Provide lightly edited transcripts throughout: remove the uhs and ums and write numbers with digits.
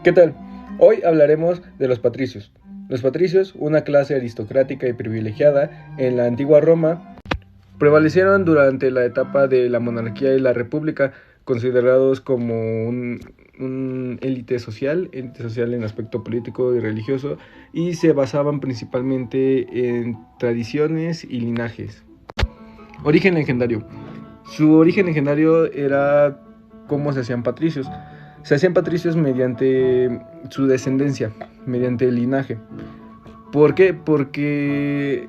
¿Qué tal? Hoy hablaremos de los patricios. Los patricios, una clase aristocrática y privilegiada en la antigua Roma, prevalecieron durante la etapa de la monarquía y la república, considerados como un élite social en aspecto político y religioso, y se basaban principalmente en tradiciones y linajes. Origen legendario. Su origen legendario era cómo se hacían patricios. Se hacían patricios mediante su descendencia, mediante el linaje. ¿Por qué? Porque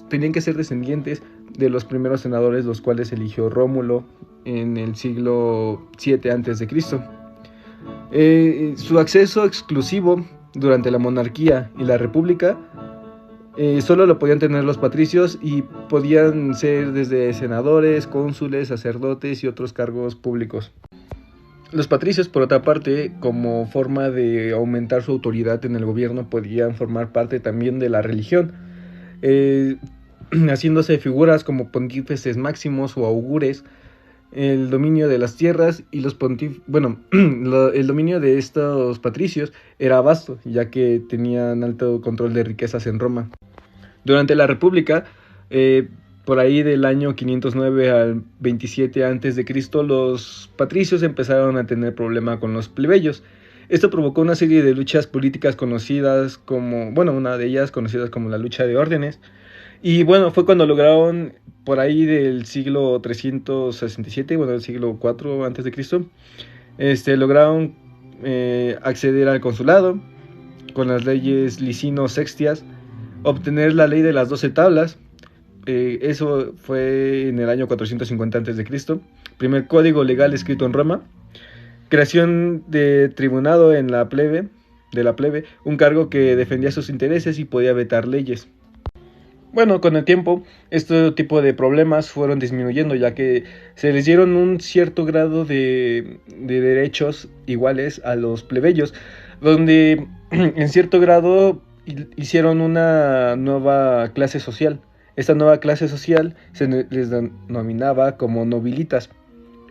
tenían que ser descendientes de los primeros senadores, los cuales eligió Rómulo en el siglo VII a.C. Su acceso exclusivo durante la monarquía y la república solo lo podían tener los patricios y podían ser desde senadores, cónsules, sacerdotes y otros cargos públicos. Los patricios, por otra parte, como forma de aumentar su autoridad en el gobierno, podían formar parte también de la religión, eh, haciéndose figuras como pontífices máximos o augures. El dominio de las tierras y el dominio de estos patricios era vasto, ya que tenían alto control de riquezas en Roma. Durante la República, por ahí del año 509 al 27 a.C., los patricios empezaron a tener problema con los plebeyos. Esto provocó una serie de luchas políticas conocidas como, una de ellas conocidas como la lucha de órdenes. Y fue cuando lograron, por ahí del siglo 367, el siglo IV a.C., lograron acceder al consulado con las leyes licino-sextias, obtener la ley de las 12 tablas. Eso fue en el año 450 a.C., primer código legal escrito en Roma, creación de tribunado de la plebe, un cargo que defendía sus intereses y podía vetar leyes. Con el tiempo, este tipo de problemas fueron disminuyendo, ya que se les dieron un cierto grado de derechos iguales a los plebeyos, donde en cierto grado hicieron una nueva clase social. Esta nueva clase social les denominaba como nobilitas.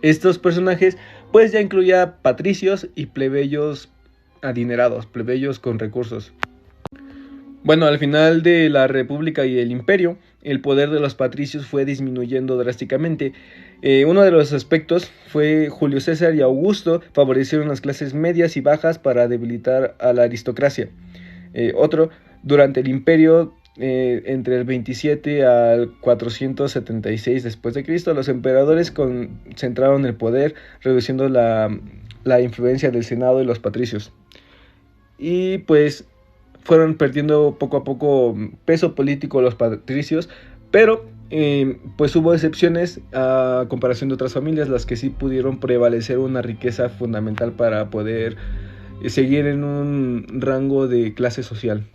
Estos personajes pues ya incluía patricios y plebeyos adinerados, plebeyos con recursos. Al final de la República y el Imperio, el poder de los patricios fue disminuyendo drásticamente. Uno de los aspectos fue Julio César y Augusto favorecieron las clases medias y bajas para debilitar a la aristocracia. Otro, durante el Imperio, entre el 27 al 476 después de Cristo, los emperadores concentraron el poder, reduciendo la influencia del Senado y los patricios. Y pues fueron perdiendo poco a poco peso político los patricios, pero pues hubo excepciones a comparación de otras familias, las que sí pudieron prevalecer una riqueza fundamental para poder seguir en un rango de clase social.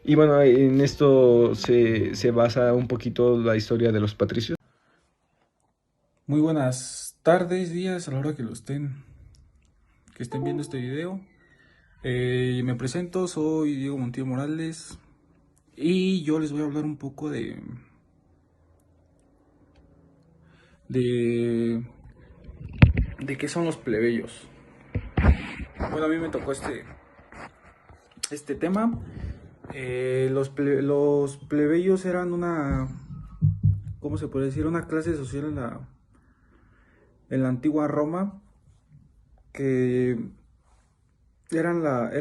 Y en esto se basa un poquito la historia de los patricios. Muy buenas tardes, días, a la hora que que estén viendo este video. Me presento, soy Diego Montiel Morales y yo les voy a hablar un poco de, de qué son los plebeyos. A mí me tocó este tema. Los plebeyos eran ¿cómo se puede decir? Una clase social en la antigua Roma que era la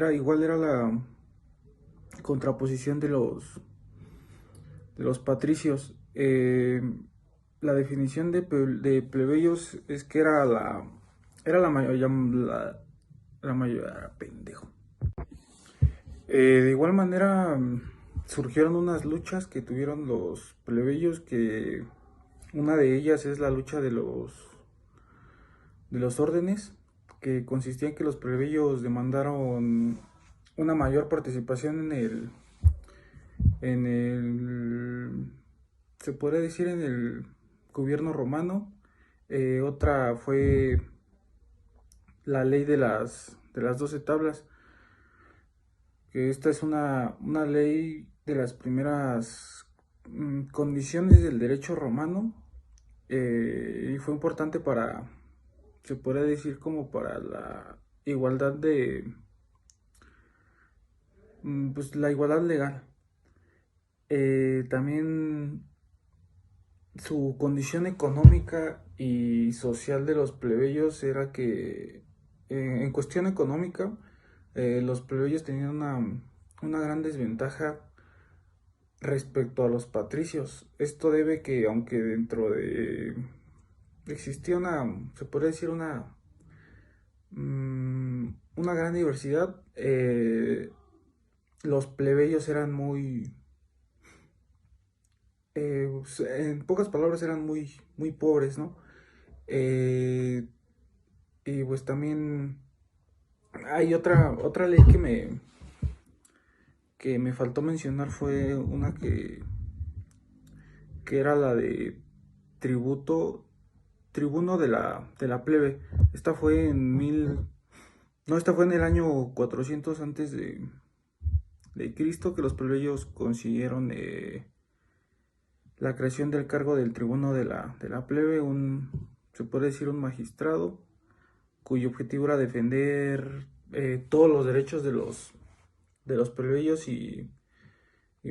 contraposición de los patricios. La definición de plebeyos es que era la mayor pendejo. De igual manera surgieron unas luchas que tuvieron los plebeyos, que una de ellas es la lucha de los órdenes, que consistía en que los plebeyos demandaron una mayor participación se podría decir, en el gobierno romano. Otra fue la ley de las 12 tablas, que esta es una ley de las primeras condiciones del derecho romano, y fue importante se podría decir, como para igualdad de, pues la igualdad legal. También su condición económica y social de los plebeyos era que, en cuestión económica, los plebeyos tenían una gran desventaja respecto a los patricios. Esto debe que, aunque dentro de existía se podría decir una gran diversidad, los plebeyos eran pues, en pocas palabras, eran muy pobres, ¿no? Eh, y pues también hay otra ley que me faltó mencionar, fue una que era la de tributo, tribuno de la plebe. Esta fue en no, esta fue en el año 400 antes de Cristo, que los plebeyos consiguieron la creación del cargo del tribuno de la plebe, se puede decir un magistrado, cuyo objetivo era defender todos los derechos de los plebeyos y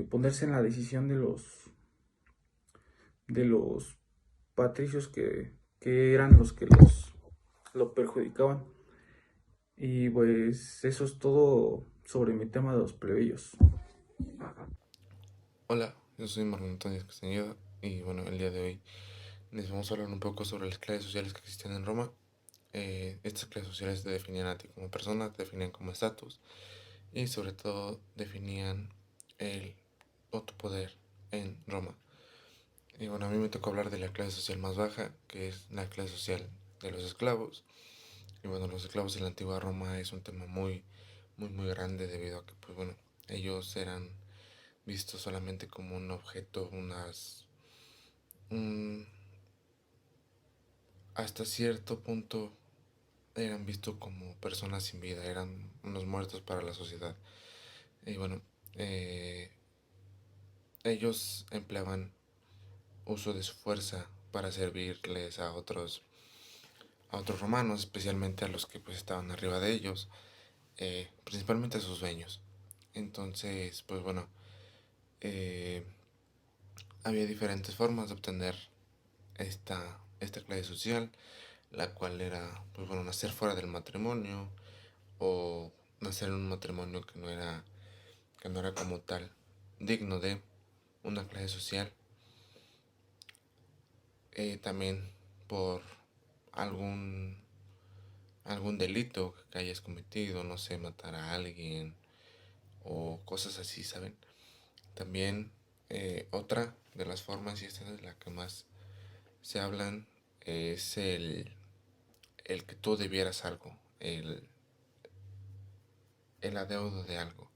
ponerse en la decisión de los patricios que eran los que lo perjudicaban. Y pues eso es todo sobre mi tema de los plebeyos. Hola, yo soy Marlon Antonio Castañeda y bueno, el día de hoy les vamos a hablar un poco sobre las clases sociales que existían en Roma. Estas clases sociales te definían a ti como persona, te definían como estatus y sobre todo definían el o tu poder en Roma. Y bueno, a mí me tocó hablar de la clase social más baja, que es la clase social de los esclavos. Y bueno, los esclavos en la antigua Roma es un tema muy grande debido a que, pues bueno, ellos eran vistos solamente como un objeto, un- hasta cierto punto eran vistos como personas sin vida, eran unos muertos para la sociedad. Y bueno, eh, ellos empleaban uso de su fuerza para servirles a otros romanos, especialmente a los que pues estaban arriba de ellos, principalmente a sus dueños. Entonces, pues bueno, eh, había diferentes formas de obtener esta clase social, la cual era, pues bueno, nacer fuera del matrimonio o nacer en un matrimonio que no era como tal digno de una clase social. También por algún algún delito que hayas cometido, no sé, matar a alguien o cosas así, ¿saben? También otra de las formas, y esta es la que más se hablan, es el que tú debieras algo, el adeudo de algo.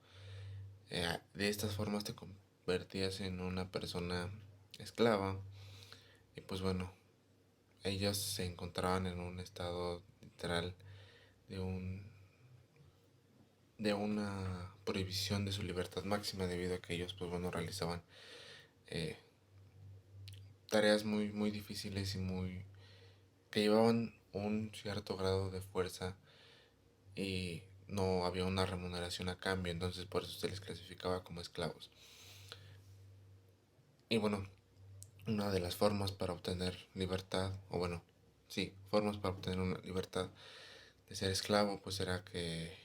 De estas formas te convertías en una persona esclava y pues bueno, ellos se encontraban en un estado literal de un de una prohibición de su libertad máxima debido a que ellos pues bueno realizaban eh, tareas muy difíciles y que llevaban un cierto grado de fuerza y no había una remuneración a cambio, entonces por eso se les clasificaba como esclavos. Y bueno, una de las formas para obtener libertad, o bueno, sí, formas para obtener una libertad de ser esclavo, pues era que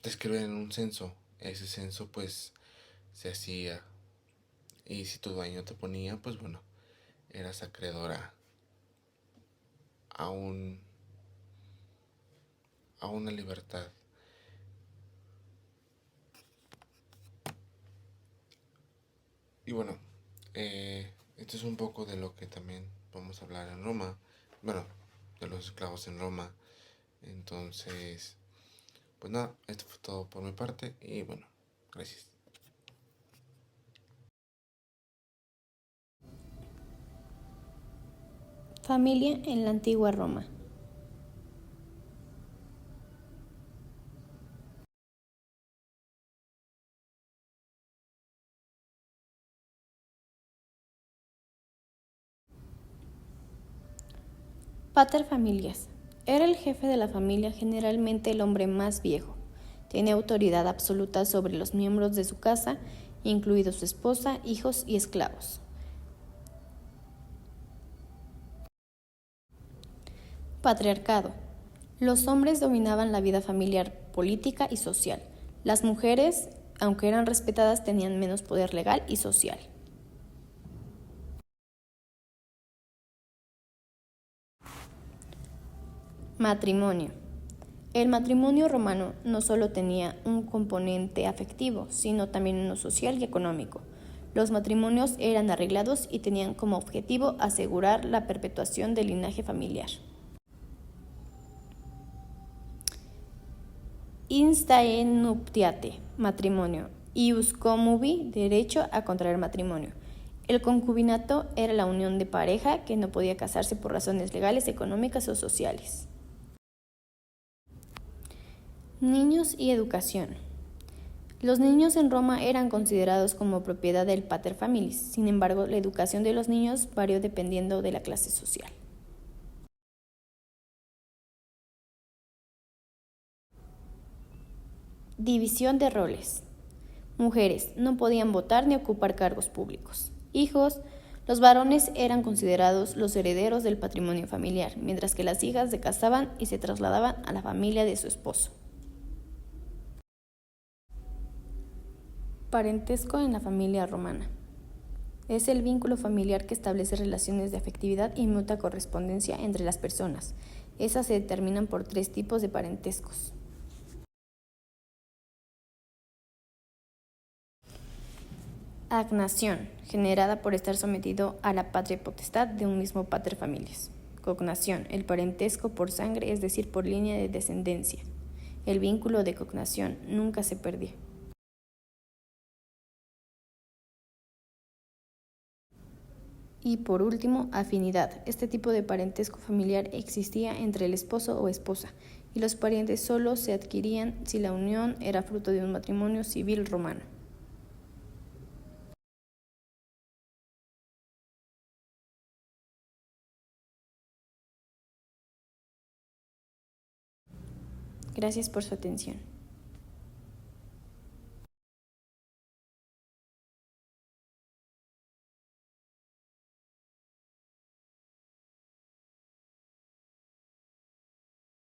te escriben en un censo. Ese censo pues se hacía y si tu dueño te ponía, pues bueno, eras acreedora a a una libertad. Y bueno, esto es un poco de lo que también vamos a hablar en Roma. Bueno, de los esclavos en Roma. Entonces, pues nada, esto fue todo por mi parte y bueno, gracias. Familia en la antigua Roma. Pater familias. Era el jefe de la familia, generalmente el hombre más viejo. Tenía autoridad absoluta sobre los miembros de su casa, incluidos su esposa, hijos y esclavos. Patriarcado. Los hombres dominaban la vida familiar, política y social. Las mujeres, aunque eran respetadas, tenían menos poder legal y social. Matrimonio. El matrimonio romano no solo tenía un componente afectivo, sino también uno social y económico. Los matrimonios eran arreglados y tenían como objetivo asegurar la perpetuación del linaje familiar. Instae nuptiate, matrimonio. Ius comubi, derecho a contraer matrimonio. El concubinato era la unión de pareja que no podía casarse por razones legales, económicas o sociales. Niños y educación. Los niños en Roma eran considerados como propiedad del pater familias. Sin embargo, la educación de los niños varió dependiendo de la clase social. División de roles. Mujeres no podían votar ni ocupar cargos públicos. Hijos. Los varones eran considerados los herederos del patrimonio familiar, mientras que las hijas se casaban y se trasladaban a la familia de su esposo. Parentesco en la familia romana. Es el vínculo familiar que establece relaciones de afectividad y mutua correspondencia entre las personas. Esas se determinan por 3 tipos de parentescos. Agnación, generada por estar sometido a la patria potestad de un mismo pater familias. Cognación, el parentesco por sangre, es decir, por línea de descendencia. El vínculo de cognación nunca se perdió. Y por último, afinidad. Este tipo de parentesco familiar existía entre el esposo o esposa, y los parientes solo se adquirían si la unión era fruto de un matrimonio civil romano. Gracias por su atención.